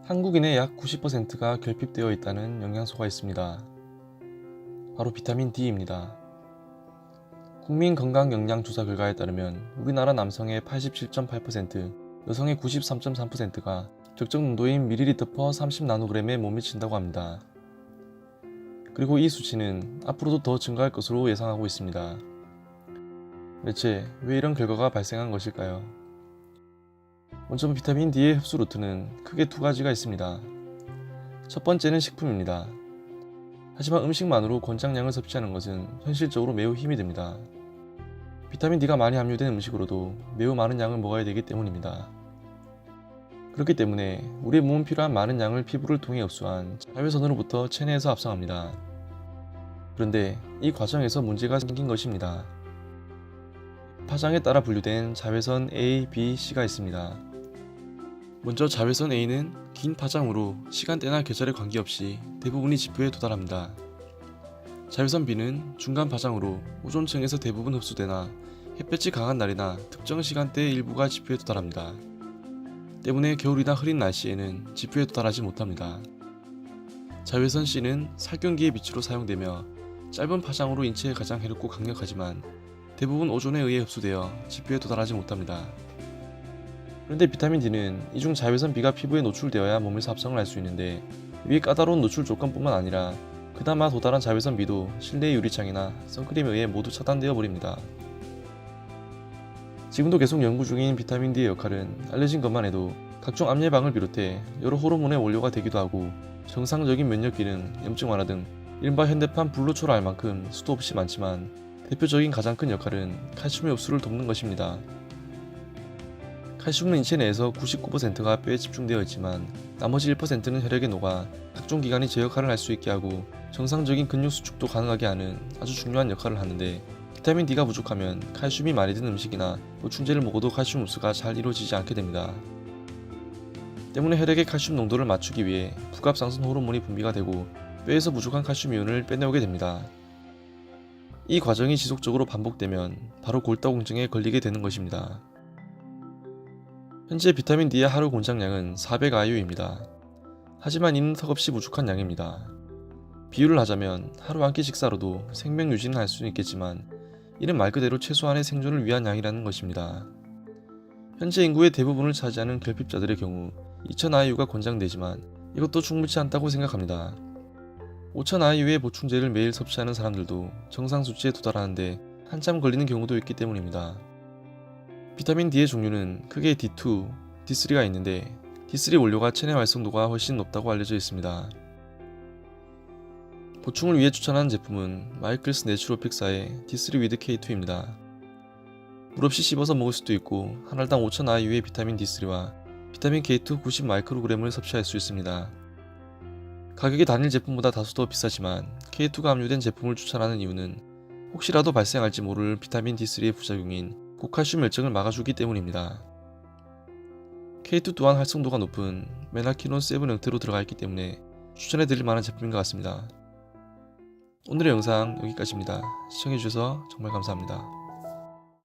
한국인의 약 90%가 결핍되어 있다는 영양소가 있습니다. 바로 비타민 D입니다. 국민건강영양조사 결과에 따르면 우리나라 남성의 87.8%, 여성의 93.3%가 적정 농도인 ml/30나노g에 못 미친다고 합니다. 그리고 이 수치는 앞으로도 더 증가할 것으로 예상하고 있습니다. 대체 왜 이런 결과가 발생한 것일까요? 먼저 비타민 D의 흡수 루트는 크게 두 가지가 있습니다. 첫 번째는 식품입니다. 하지만 음식만으로 권장량을 섭취하는 것은 현실적으로 매우 힘이 듭니다. 비타민 D가 많이 함유된 음식으로도 매우 많은 양을 먹어야 되기 때문입니다. 그렇기 때문에 우리 몸은 필요한 많은 양을 피부를 통해 흡수한 자외선으로부터 체내에서 합성합니다. 그런데 이 과정에서 문제가 생긴 것입니다. 파장에 따라 분류된 자외선 A, B, C가 있습니다. 먼저 자외선 A는 긴 파장으로 시간대나 계절에 관계없이 대부분이 지표에 도달합니다. 자외선 B는 중간 파장으로 오존층에서 대부분 흡수되나 햇볕이 강한 날이나 특정 시간대의 일부가 지표에 도달합니다. 때문에 겨울이나 흐린 날씨에는 지표에 도달하지 못합니다. 자외선 C는 살균기의 빛으로 사용되며 짧은 파장으로 인체에 가장 해롭고 강력하지만 대부분 오존에 의해 흡수되어 지표에 도달하지 못합니다. 그런데 비타민 D는 이중 자외선 B가 피부에 노출되어야 몸에서 합성을 할 수 있는데 위 까다로운 노출 조건뿐만 아니라 그나마 도달한 자외선 B도 실내 유리창이나 선크림에 의해 모두 차단되어 버립니다. 지금도 계속 연구 중인 비타민 D의 역할은 알려진 것만 해도 각종 암 예방을 비롯해 여러 호르몬의 원료가 되기도 하고 정상적인 면역 기능, 염증 완화 등 이른바 현대판 불로초라 할 만큼 수도 없이 많지만 대표적인 가장 큰 역할은 칼슘의 흡수를 돕는 것입니다. 칼슘은 인체 내에서 99%가 뼈에 집중되어 있지만 나머지 1%는 혈액에 녹아 각종 기관이 제 역할을 할 수 있게 하고 정상적인 근육 수축도 가능하게 하는 아주 중요한 역할을 하는데 비타민 D가 부족하면 칼슘이 많이 든 음식이나 보충제를 먹어도 칼슘 흡수가 잘 이루어지지 않게 됩니다. 때문에 혈액의 칼슘 농도를 맞추기 위해 부갑상선 호르몬이 분비가 되고 뼈에서 부족한 칼슘 이온을 빼내오게 됩니다. 이 과정이 지속적으로 반복되면 바로 골다공증에 걸리게 되는 것입니다. 현재 비타민 D의 하루 권장량은 400IU입니다. 하지만 이는 턱없이 부족한 양입니다. 비유를 하자면 하루 한 끼 식사로도 생명 유지는 할 수는 있겠지만 이는 말 그대로 최소한의 생존을 위한 양이라는 것입니다. 현재 인구의 대부분을 차지하는 결핍자들의 경우 2000IU가 권장되지만 이것도 충분치 않다고 생각합니다. 5000IU의 보충제를 매일 섭취하는 사람들도 정상 수치에 도달하는데 한참 걸리는 경우도 있기 때문입니다. 비타민 D의 종류는 크게 D2, D3가 있는데 D3 원료가 체내 활성도가 훨씬 높다고 알려져 있습니다. 보충을 위해 추천하는 제품은 마이클스 내추로픽사의 D3 위드 K2입니다. 물 없이 씹어서 먹을 수도 있고 한 알당 5000IU의 비타민 D3와 비타민 K2 90μg을 섭취할 수 있습니다. 가격이 단일 제품보다 다소 더 비싸지만 K2가 함유된 제품을 추천하는 이유는 혹시라도 발생할지 모를 비타민 D3의 부작용인 고칼슘 혈증을 막아주기 때문입니다. K2 또한 활성도가 높은 메나키논 7 형태로 들어가 있기 때문에 추천해드릴 만한 제품인 것 같습니다. 오늘의 영상 여기까지입니다. 시청해주셔서 정말 감사합니다.